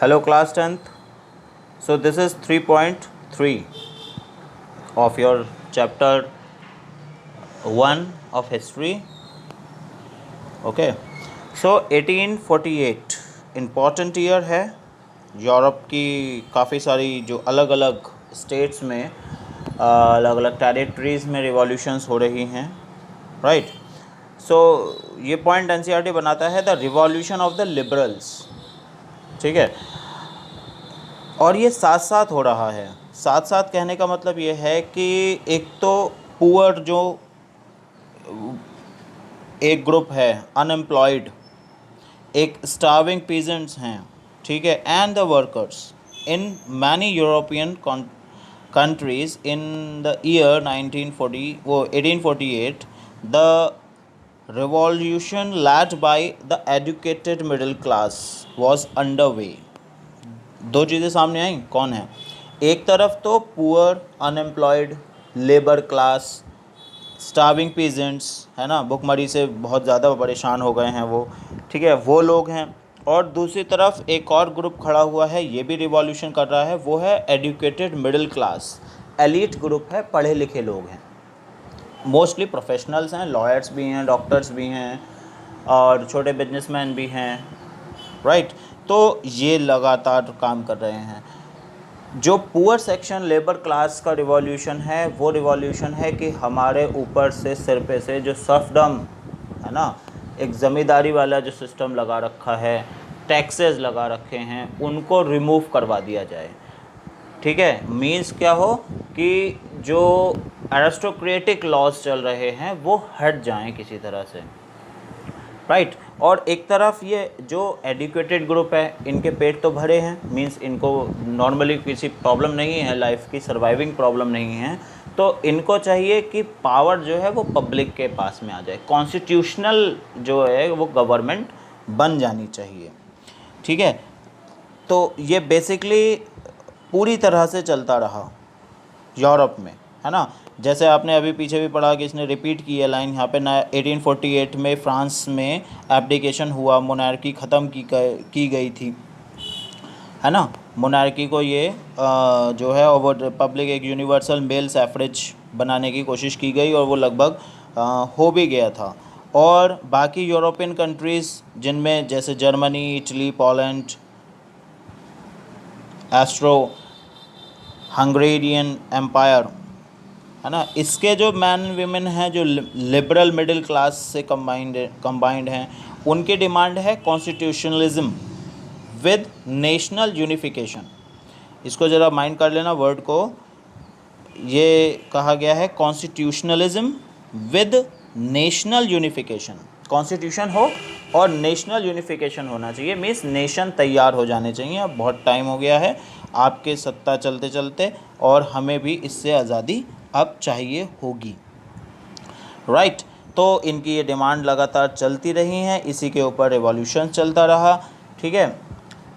Hello class 10th. So this is 3.3 of your chapter 1 of history. Okay. So 1848 important year है। Europe की काफ़ी सारी जो अलग अलग स्टेट्स में अलग अलग टेरिटरीज़ में रिवॉल्यूशंस हो रही हैं, राइट। सो ये पॉइंट एनसीईआरटी बनाता है the revolution of the liberals, ठीक है। और ये साथ साथ हो रहा है। साथ साथ कहने का मतलब ये है कि एक तो पुअर जो एक ग्रुप है अनएम्प्लॉयड, एक स्टार्विंग पीजेंट्स हैं, ठीक है, and the workers in many European countries in the year 1848 the revolution led by the educated middle class was underway। दो चीज़ें सामने आई, कौन है? एक तरफ तो poor unemployed labour class starving peasants, है ना, भुखमरी से बहुत ज़्यादा परेशान हो गए हैं वो, ठीक है, वो लोग हैं। और दूसरी तरफ एक और ग्रुप खड़ा हुआ है, ये भी रिवॉल्यूशन कर रहा है, वो है educated middle class, elite group है, पढ़े लिखे लोग हैं, मोस्टली प्रोफेशनल्स हैं, लॉयर्स भी हैं, डॉक्टर्स भी हैं और छोटे बिजनेसमैन भी हैं, राइट। तो ये लगातार काम कर रहे हैं। जो पुअर सेक्शन लेबर क्लास का रिवॉल्यूशन है वो रिवॉल्यूशन है कि हमारे ऊपर से सिर पे से जो सर्फडम है ना, एक ज़मींदारी वाला जो सिस्टम लगा रखा है, टैक्सेस लगा रखे हैं, उनको रिमूव करवा दिया जाए, ठीक है। मीन्स क्या हो कि जो एरिस्टोक्रेटिक लॉज चल रहे हैं वो हट जाएं किसी तरह से, राइट। और एक तरफ ये जो एजुकेटेड ग्रुप है, इनके पेट तो भरे हैं, मीन्स इनको नॉर्मली किसी प्रॉब्लम नहीं है, लाइफ की सर्वाइविंग प्रॉब्लम नहीं है, तो इनको चाहिए कि पावर जो है वो पब्लिक के पास में आ जाए, कॉन्स्टिट्यूशनल जो है वो गवर्नमेंट बन जानी चाहिए, ठीक है। तो ये बेसिकली पूरी तरह से चलता रहा यूरोप में, है ना। जैसे आपने अभी पीछे भी पढ़ा कि इसने रिपीट की है लाइन यहाँ पे ना, 1848 में फ्रांस में एब्डिकेशन हुआ, मोनार्की ख़त्म की गई थी, है ना। मोनार्की को ये जो है वो रिपब्लिक एक यूनिवर्सल मेल सैफ्रेज बनाने की कोशिश की गई और वो लगभग हो भी गया था। और बाकी यूरोपियन कंट्रीज़ जिनमें जैसे Germany, Italy, Poland, Austro Hungarian empire, है ना, इसके जो मैन वीमेन हैं जो लिबरल मिडिल क्लास से कंबाइंड हैं, उनकी डिमांड है कॉन्स्टिट्यूशनलिज्म विद नेशनल यूनिफिकेशन। इसको ज़रा माइंड कर लेना वर्ड को, ये कहा गया है constitutionalism with national unification. Constitution हो और नेशनल यूनिफिकेशन होना चाहिए, मीन्स नेशन तैयार हो जाने चाहिए। अब बहुत टाइम हो गया है आपके सत्ता चलते चलते और हमें भी इससे आज़ादी अब चाहिए होगी, राइट। तो इनकी ये डिमांड लगातार चलती रही हैं, इसी के ऊपर रिवॉल्यूशन चलता रहा, ठीक है।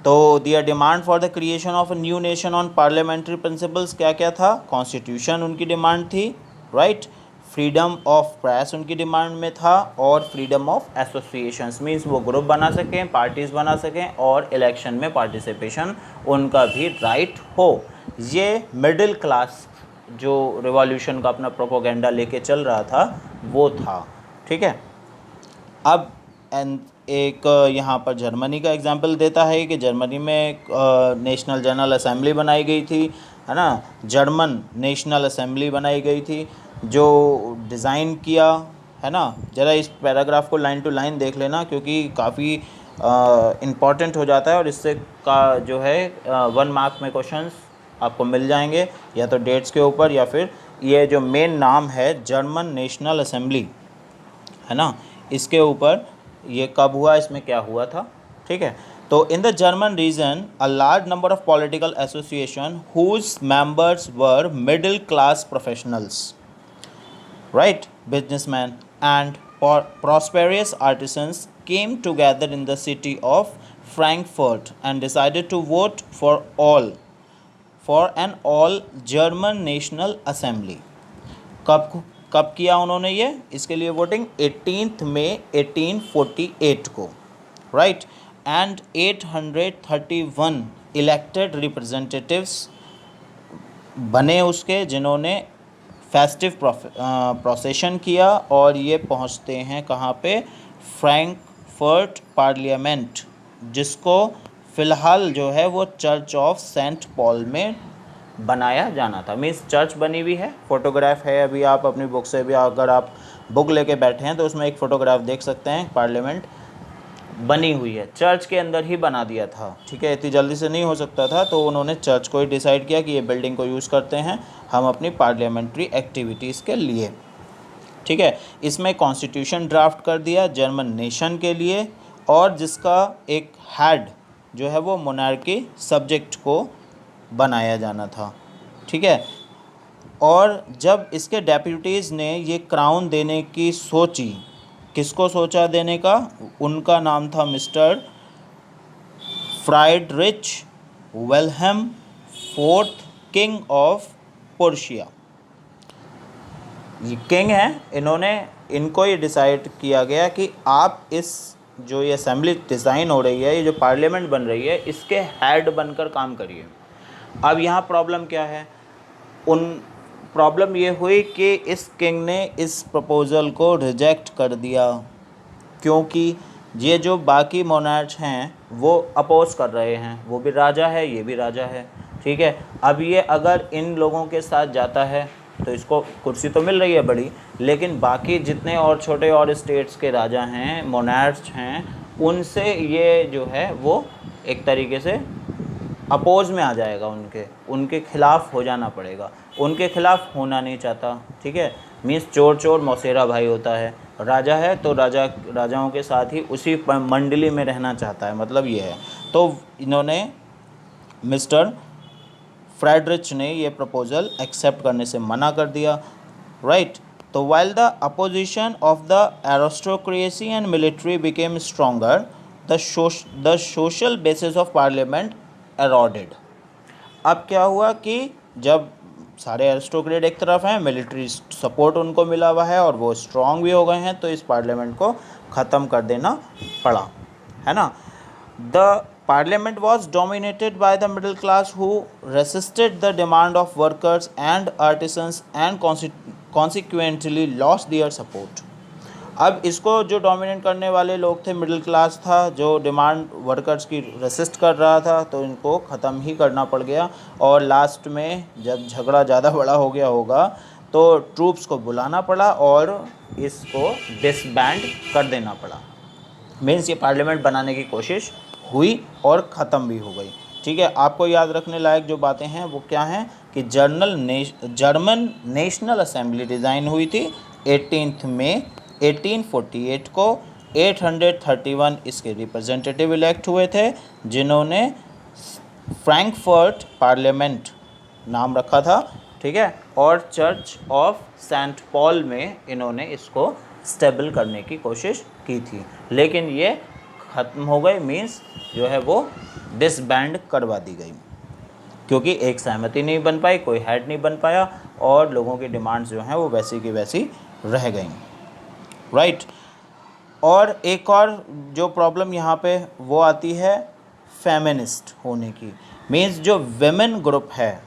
तो their demand for the creation of a new nation on parliamentary principles क्या क्या था? कॉन्स्टिट्यूशन उनकी डिमांड थी, राइट। फ्रीडम ऑफ प्रेस उनकी डिमांड में था और फ्रीडम ऑफ एसोसिएशंस, मीन्स वो ग्रुप बना सकें, पार्टीज़ बना सकें और इलेक्शन में पार्टिसिपेशन उनका भी राइट हो। ये मिडिल क्लास जो रिवॉल्यूशन का अपना प्रोपोगेंडा लेके चल रहा था वो था, ठीक है। अब एक यहाँ पर जर्मनी का एग्जाम्पल देता है कि जर्मनी में नेशनल जनरल असेंबली बनाई गई थी, है ना, जर्मन नेशनल असेंबली बनाई गई थी, जो डिज़ाइन किया, है ना। ज़रा इस पैराग्राफ को लाइन टू लाइन देख लेना क्योंकि काफ़ी इम्पॉर्टेंट हो जाता है और इससे का जो है 1 मार्क में क्वेश्चंस आपको मिल जाएंगे, या तो डेट्स के ऊपर या फिर ये जो मेन नाम है जर्मन नेशनल असेंबली, है ना, इसके ऊपर ये कब हुआ, इसमें क्या हुआ था, ठीक है। तो in the German region a large number of political association whose members were middle class professionals, right, businessmen and prosperous artisans came together in the city of Frankfurt and decided to vote for an all German National Assembly। कब कब किया उन्होंने ये, इसके लिए voting 18 मई 1848 को, right. and 831 elected representatives बने उसके, जिन्होंने फेस्टिव प्रोसेशन किया और ये पहुंचते हैं कहाँ पे, फ्रैंकफर्ट पार्लियामेंट, जिसको फ़िलहाल जो है वो चर्च ऑफ सेंट पॉल में बनाया जाना था। मीन्स चर्च बनी हुई है, फ़ोटोग्राफ है, अभी आप अपनी बुक से भी अगर आप बुक लेके बैठे हैं तो उसमें एक फ़ोटोग्राफ देख सकते हैं, पार्लियामेंट बनी हुई है, चर्च के अंदर ही बना दिया था। ठीक है, इतनी जल्दी से नहीं हो सकता था, तो उन्होंने चर्च को ही डिसाइड किया कि ये बिल्डिंग को यूज़ करते हैं हम अपनी पार्लियामेंट्री एक्टिविटीज़ के लिए। ठीक है, इसमें कॉन्स्टिट्यूशन ड्राफ्ट कर दिया जर्मन नेशन के लिए, और जिसका एक हेड जो है वो मोनार्की सब्जेक्ट को बनाया जाना था। ठीक है, और जब इसके डेप्यूटीज़ ने ये क्राउन देने की सोची, किसको सोचा देने का, उनका नाम था mister Friedrich Wilhelm fourth, king of Prussia. ये किंग हैं, इनको ये डिसाइड किया गया कि आप इस जो ये असेंबली डिज़ाइन हो रही है, ये जो पार्लियामेंट बन रही है, इसके हेड बनकर काम करिए। अब यहाँ प्रॉब्लम क्या है, प्रॉब्लम ये हुई कि इस किंग ने इस प्रपोज़ल को रिजेक्ट कर दिया, क्योंकि ये जो बाकी मोनार्च हैं वो अपोज कर रहे हैं, वो भी राजा है, ये भी राजा है। ठीक है, अब ये अगर इन लोगों के साथ जाता है तो इसको कुर्सी तो मिल रही है बड़ी, लेकिन बाकी जितने और छोटे और स्टेट्स के राजा हैं, मोनार्च हैं, उनसे ये जो है वो एक तरीके से अपोज में आ जाएगा, उनके खिलाफ़ हो जाना पड़ेगा। उनके खिलाफ़ होना नहीं चाहता। ठीक है, मीन्स चोर चोर मौसेरा भाई होता है, राजा है तो राजाओं के साथ ही उसी मंडली में रहना चाहता है, मतलब ये है। तो इन्होंने मिस्टर फ्रेडरिच ने ये प्रपोज़ल एक्सेप्ट करने से मना कर दिया। राइट, तो while the opposition of the aristocracy and military became stronger, the social basis of parliament eroded. अब क्या हुआ कि जब सारे एरिस्टोक्रेट एक तरफ हैं, मिलिट्री सपोर्ट उनको मिला हुआ है और वो स्ट्रॉन्ग भी हो गए हैं, तो इस पार्लियामेंट को ख़त्म कर देना पड़ा, है ना। The Parliament was dominated by the middle class, who resisted the demand of workers and artisans and consequently lost their support. अब इसको जो डोमिनेट करने वाले लोग थे, मिडिल क्लास था, जो डिमांड वर्कर्स की रेसिस्ट कर रहा था, तो इनको ख़त्म ही करना पड़ गया। और लास्ट में जब झगड़ा ज़्यादा बड़ा हो गया होगा तो ट्रूप्स को बुलाना पड़ा और इसको डिसबैंड कर देना पड़ा। मीन्स ये पार्लियामेंट बनाने की कोशिश हुई और ख़त्म भी हो गई। ठीक है, आपको याद रखने लायक जो बातें हैं वो क्या हैं कि जर्मन नेशनल असेंबली डिज़ाइन हुई थी 18 मई 1848 को। 831 इसके रिप्रेजेंटेटिव इलेक्ट हुए थे, जिन्होंने फ्रैंकफर्ट पार्लियामेंट नाम रखा था। ठीक है, और चर्च ऑफ सेंट पॉल में इन्होंने इसको स्टेबल करने की कोशिश की थी, लेकिन ये ख़त्म हो गई। मीन्स जो है वो डिसबैंड करवा दी गई, क्योंकि एक सहमति नहीं बन पाई, कोई हेड नहीं बन पाया और लोगों की डिमांड्स जो हैं वो वैसी की वैसी रह गई। राइट, और एक और जो प्रॉब्लम यहाँ पे वो आती है फेमिनिस्ट होने की। मीन्स जो वेमेन ग्रुप है,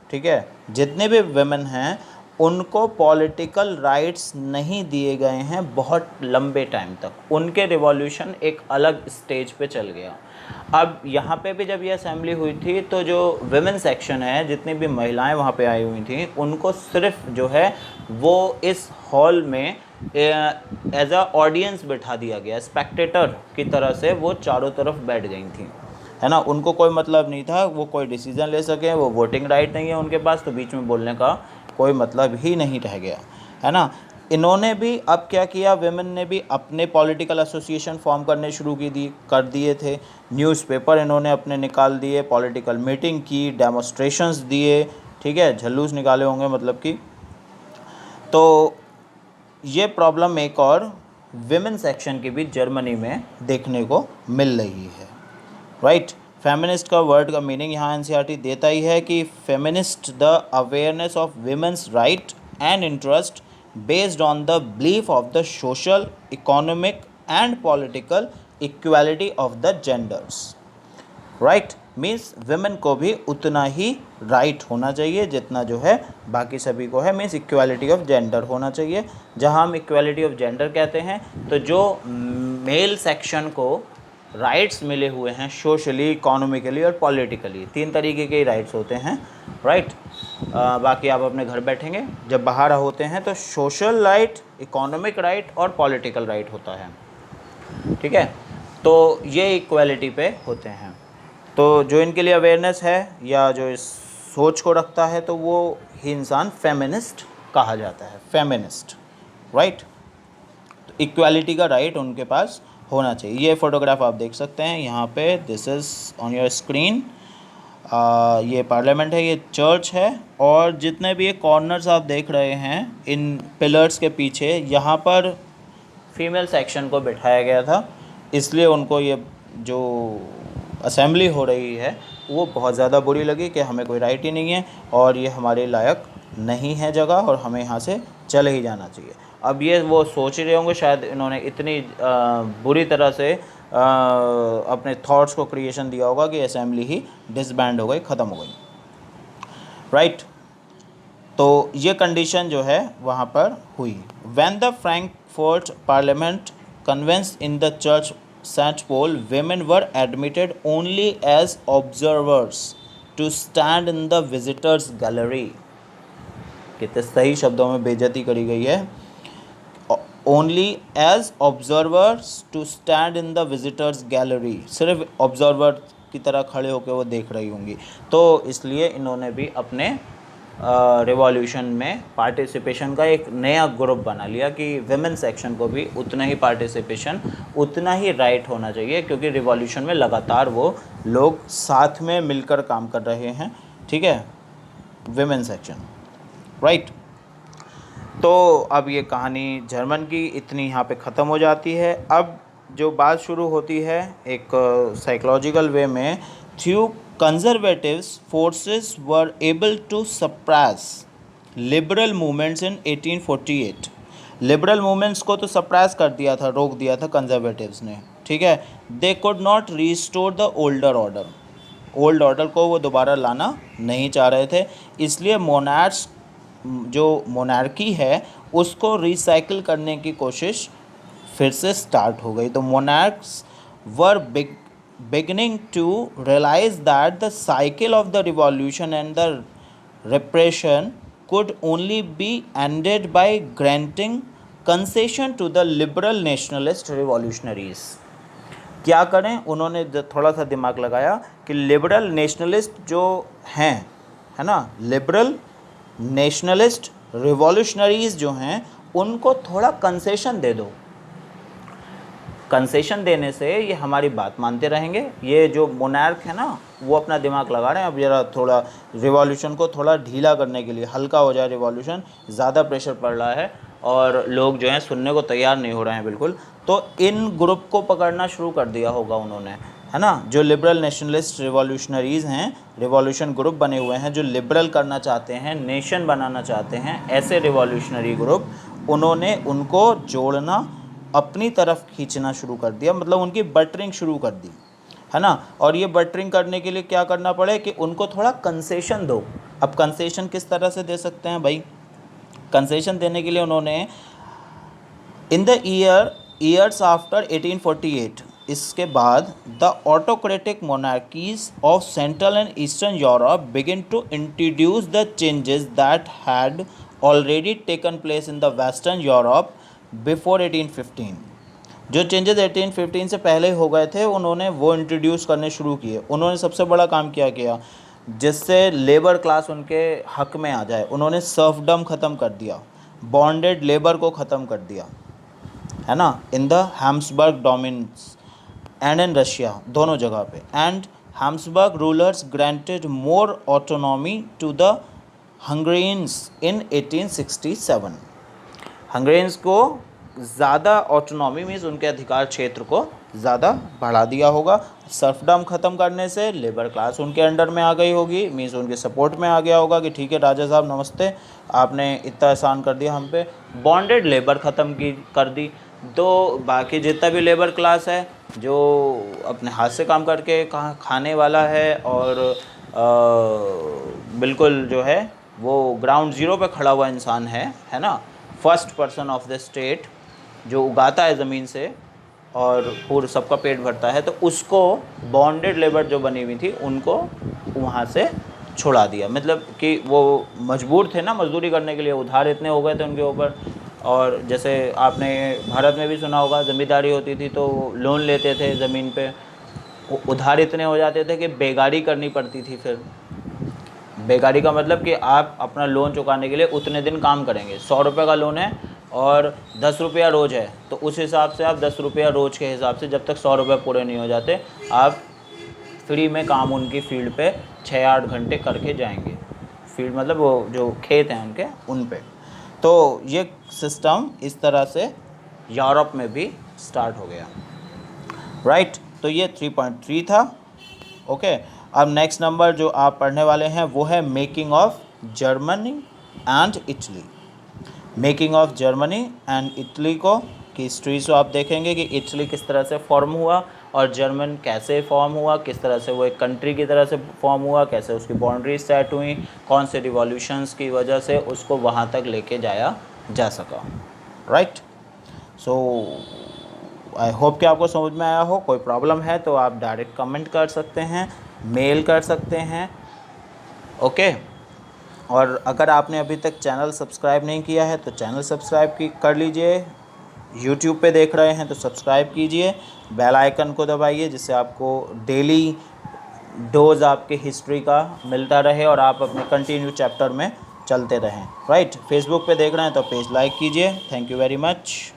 ठीक है, जितने भी वेमेन हैं उनको पॉलिटिकल राइट्स नहीं दिए गए हैं बहुत लंबे टाइम तक। उनके रिवॉल्यूशन एक अलग स्टेज पे चल गया। अब यहाँ पे भी जब ये असेंबली हुई थी तो जो वेमेन सेक्शन है, जितनी भी महिलाएं वहाँ पे आई हुई थी, उनको सिर्फ जो है वो इस हॉल में एज अ ऑडियंस बैठा दिया गया, स्पेक्टेटर की तरह से वो चारों तरफ बैठ गई थी, है ना। उनको कोई मतलब नहीं था वो कोई डिसीज़न ले सकें, वो वोटिंग राइट नहीं है उनके पास, तो बीच में बोलने का कोई मतलब ही नहीं रह गया, है ना। इन्होंने भी अब क्या किया, वेमेन ने भी अपने पॉलिटिकल एसोसिएशन फॉर्म करने शुरू कर दिए थे। न्यूज़पेपर इन्होंने अपने निकाल दिए, पॉलिटिकल मीटिंग की, डेमोस्ट्रेशंस दिए, ठीक है, झल्लूस निकाले होंगे मतलब कि। तो ये प्रॉब्लम एक और वेमेन सेक्शन की भी जर्मनी में देखने को मिल रही है। राइट, फेमिनिस्ट का वर्ड का मीनिंग यहाँ एनसीईआरटी देता ही है कि feminist the awareness of women's right and interest based on the belief of the social, economic and political equality of the genders, right, means women को भी उतना ही राइट होना चाहिए जितना जो है बाकी सभी को है, मीन्स इक्वालिटी ऑफ जेंडर होना चाहिए। जहाँ हम इक्वालिटी ऑफ जेंडर कहते हैं तो जो मेल सेक्शन को राइट्स मिले हुए हैं सोशली, इकोनॉमिकली और पॉलिटिकली, 3 तरीके के राइट्स होते हैं, राइट। बाकी आप अपने घर बैठेंगे, जब बाहर होते हैं तो सोशल राइट, इकोनॉमिक राइट और पॉलिटिकल राइट होता है, ठीक है। तो ये इक्वालिटी पे होते हैं। तो जो इनके लिए अवेयरनेस है या जो इस सोच को रखता है तो वो ही इंसान फेमिनिस्ट कहा जाता है, फेमिनिस्ट, राइट। तो इक्वालिटी का राइट उनके पास होना चाहिए। ये फ़ोटोग्राफ आप देख सकते हैं यहाँ पे, this is on your screen. ये पार्लियामेंट है, ये चर्च है, और जितने भी ये कॉर्नर्स आप देख रहे हैं इन पिलर्स के पीछे, यहाँ पर फीमेल सेक्शन को बिठाया गया था, इसलिए उनको ये जो असेंबली हो रही है वो बहुत ज़्यादा बुरी लगी कि हमें कोई राइट ही नहीं है और ये हमारे लायक नहीं है जगह और हमें यहाँ से चले ही जाना चाहिए। अब ये वो सोच ही रहे होंगे शायद इन्होंने इतनी बुरी तरह से अपने थॉट्स को क्रिएशन दिया होगा कि असेंबली ही डिसबैंड हो गई, ख़त्म हो गई, राइट। तो ये कंडीशन जो है वहाँ पर हुई। When the Frankfurt parliament convenes in the church St. Paul, women were admitted only as observers to stand in the visitors gallery। कितने सही शब्दों में बेइज्जती करी गई है। Only as observers to stand in the visitors gallery, सिर्फ observer की तरह खड़े होकर वो देख रही होंगी। तो इसलिए इन्होंने भी अपने रिवॉल्यूशन में पार्टिसिपेशन का एक नया ग्रुप बना लिया कि विमेन सेक्शन को भी उतना ही पार्टिसिपेशन, उतना ही राइट होना चाहिए, क्योंकि रिवॉल्यूशन में लगातार वो लोग साथ में मिलकर काम कर रहे हैं, ठीक है, विमेन सेक्शन, राइट। तो अब ये कहानी जर्मन की इतनी यहाँ पे ख़त्म हो जाती है। अब जो बात शुरू होती है एक साइकोलॉजिकल वे में, through conservative forces were able to suppress liberal movements in 1848। Liberal movements को तो सप्रेस कर दिया था, रोक दिया था कंजर्वेटिव्स ने, ठीक है। They could not restore the older order, old order को वो दोबारा लाना नहीं चाह रहे थे, इसलिए मोनार्क्स, जो मोनार्की है उसको रिसाइकिल करने की कोशिश फिर से स्टार्ट हो गई। तो monarchs were beginning to realize that the cycle of the revolution and the repression could only be ended by granting concession to the liberal nationalist revolutionaries। क्या करें, उन्होंने थोड़ा सा दिमाग लगाया कि लिबरल नेशनलिस्ट जो हैं, है ना, लिबरल नेशनलिस्ट रिवॉल्यूशनरीज जो हैं उनको थोड़ा कंसेशन दे दो। कंसेशन देने से ये हमारी बात मानते रहेंगे। ये जो मोनार्क है ना वो अपना दिमाग लगा रहे हैं, अब ज़रा थोड़ा रिवॉल्यूशन को थोड़ा ढीला करने के लिए, हल्का हो जाए रिवॉल्यूशन, ज़्यादा प्रेशर पड़ रहा है और लोग जो हैं सुनने को तैयार नहीं हो रहे हैं बिल्कुल। तो इन ग्रुप को पकड़ना शुरू कर दिया होगा उन्होंने, है ना, जो लिबरल नेशनलिस्ट रिवॉल्यूशनरीज़ हैं, रिवॉल्यूशन ग्रुप बने हुए हैं जो लिबरल करना चाहते हैं, नेशन बनाना चाहते हैं, ऐसे रिवॉल्यूशनरी ग्रुप, उन्होंने उनको जोड़ना, अपनी तरफ खींचना शुरू कर दिया, मतलब उनकी बटरिंग शुरू कर दी, है ना। और ये बटरिंग करने के लिए क्या करना पड़े कि उनको थोड़ा कंसेशन दो। अब कंसेशन किस तरह से दे सकते हैं भाई, कंसेशन देने के लिए उन्होंने इन द ईयर्स आफ्टर 1848, इसके बाद the autocratic monarchies of central and eastern Europe begin to introduce the changes that had already taken place in the western Europe before 1815। जो चेंजेस 1815 से पहले हो गए थे उन्होंने वो इंट्रोड्यूस करने शुरू किए। उन्होंने सबसे बड़ा काम क्या किया, जिससे लेबर क्लास उनके हक में आ जाए, उन्होंने सर्फडम ख़त्म कर दिया, बॉन्डेड लेबर को ख़त्म कर दिया, है ना, in the Habsburg dominions and in Russia, दोनों जगह पे। And Habsburg rulers granted more autonomy to the Hungarians in 1867। Hungarians को ज़्यादा ऑटोनॉमी मीन्स उनके अधिकार क्षेत्र को ज़्यादा बढ़ा दिया होगा। सर्फडम ख़त्म करने से लेबर क्लास उनके अंडर में आ गई होगी, मीन्स उनके सपोर्ट में आ गया होगा कि ठीक है राजा साहब नमस्ते, आपने इतना एहसान कर दिया हम पे। बॉन्डेड लेबर ख़त्म की कर दी, तो बाकी जितना भी लेबर क्लास है जो अपने हाथ से काम करके खाने वाला है और बिल्कुल जो है वो ग्राउंड ज़ीरो पे खड़ा हुआ इंसान है ना, first person of the state जो उगाता है ज़मीन से और पूरा सबका पेट भरता है, तो उसको बॉन्डेड लेबर जो बनी हुई थी उनको वहाँ से छुड़ा दिया। मतलब कि वो मजबूर थे ना मजदूरी करने के लिए, उधार इतने हो गए थे उनके ऊपर। और जैसे आपने भारत में भी सुना होगा, ज़मींदारी होती थी तो लोन लेते थे ज़मीन पे, उधार इतने हो जाते थे कि बेगारी करनी पड़ती थी। फिर बेगारी का मतलब कि आप अपना लोन चुकाने के लिए उतने दिन काम करेंगे। 100 रुपये का लोन है और 10 रुपया रोज़ है, तो उस हिसाब से आप 10 रुपया रोज़ के हिसाब से जब तक 100 रुपये पूरे नहीं हो जाते आप फ्री में काम उनकी फील्ड पे 6-8 घंटे करके जाएंगे। फील्ड मतलब वो जो खेत हैं उनके, उन पे। तो ये सिस्टम इस तरह से यूरोप में भी स्टार्ट हो गया, राइट। तो ये 3.3 था। ओके, अब नेक्स्ट नंबर जो आप पढ़ने वाले हैं वो है making of Germany and Italy. Making of Germany and Italy को की हिस्ट्री से आप देखेंगे कि इटली किस तरह से फॉर्म हुआ और जर्मन कैसे फॉर्म हुआ, किस तरह से वो एक कंट्री की तरह से फॉर्म हुआ, कैसे उसकी बाउंड्री सेट हुई, कौन से रिवॉल्यूशंस की वजह से उसको वहाँ तक लेके जाया जा सका, राइट। सो आई होप कि आपको समझ में आया हो। कोई प्रॉब्लम है तो आप डायरेक्ट कमेंट कर सकते हैं, मेल कर सकते हैं, ओके। और अगर आपने अभी तक चैनल सब्सक्राइब नहीं किया है तो चैनल सब्सक्राइब कर लीजिए। यूट्यूब पे देख रहे हैं तो सब्सक्राइब कीजिए, बेल आइकन को दबाइए जिससे आपको डेली डोज आपके हिस्ट्री का मिलता रहे और आप अपने कंटिन्यू चैप्टर में चलते रहें, राइट। फेसबुक पे देख रहे हैं तो पेज लाइक कीजिए। Thank you very much.